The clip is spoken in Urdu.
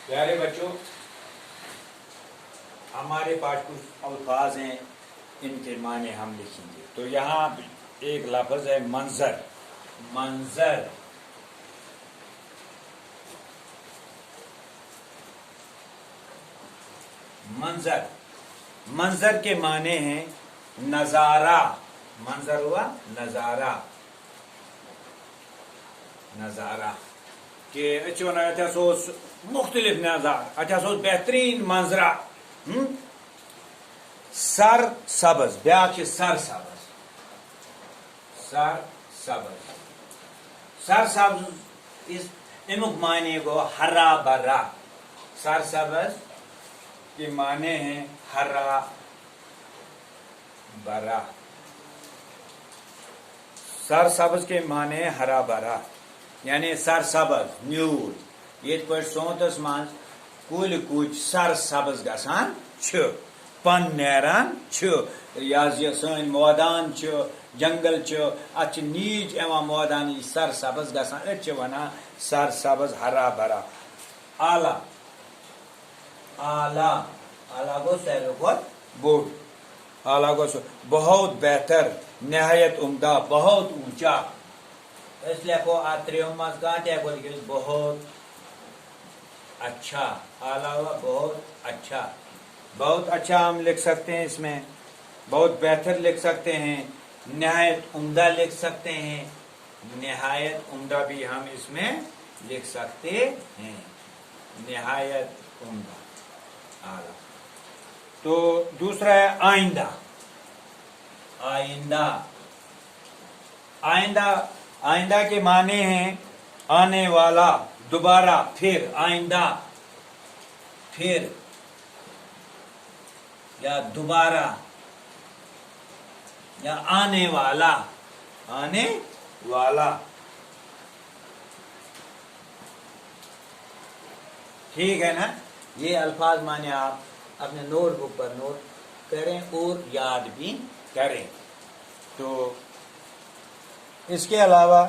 پیارے بچوں، ہمارے پاس کچھ الفاظ ہیں، ان کے معنی ہم لکھیں گے. تو یہاں ایک لفظ ہے منظر. منظر منظر منظر کے معنی ہیں نظارہ. منظر ہوا نظارہ. نظارہ کہ مختلف نظارہ بہترین منظرہ. سر سبز بیاکھ سر سبز. سر سبز سر سبز امیک معنی گو ہرا بھرا. سر سبز کے معنی ہیں ہرا بھرا. سر سبز کے معنی ہے ہرا بھرا یعنی سر سبز نیول. یت پہ سونتس من کل کچھ سر سبز گژھان پن نیران یہ سن مودان جنگل ات نیج ایوان مودان یہ سر سبز گژھان ات ونان سر سبز ہرا بھرا. اعلیٰ اعلیٰ اعلیٰ گو ساروی کھت بوڑ. اعلیٰ گو بہت بہتر نہایت عمدہ بہت اونچا. اس لکھو اتریم مز کان ہیکو لکھت بہت اچھا. اعلیٰ ہوا بہت اچھا. بہت اچھا ہم لکھ سکتے ہیں اس میں. بہت بہتر لکھ سکتے ہیں. نہایت عمدہ لکھ سکتے ہیں. نہایت عمدہ بھی ہم اس میں لکھ سکتے ہیں. نہایت عمدہ اعلیٰ. تو دوسرا ہے آئندہ. آئندہ آئندہ آئندہ کے معنی ہیں آنے والا دوبارہ پھر. آئندہ پھر یا دوبارہ یا آنے والا. آنے والا ٹھیک ہے نا. یہ الفاظ معنی آپ اپنے نوٹ بک پر نوٹ کریں اور یاد بھی کریں. تو اس کے علاوہ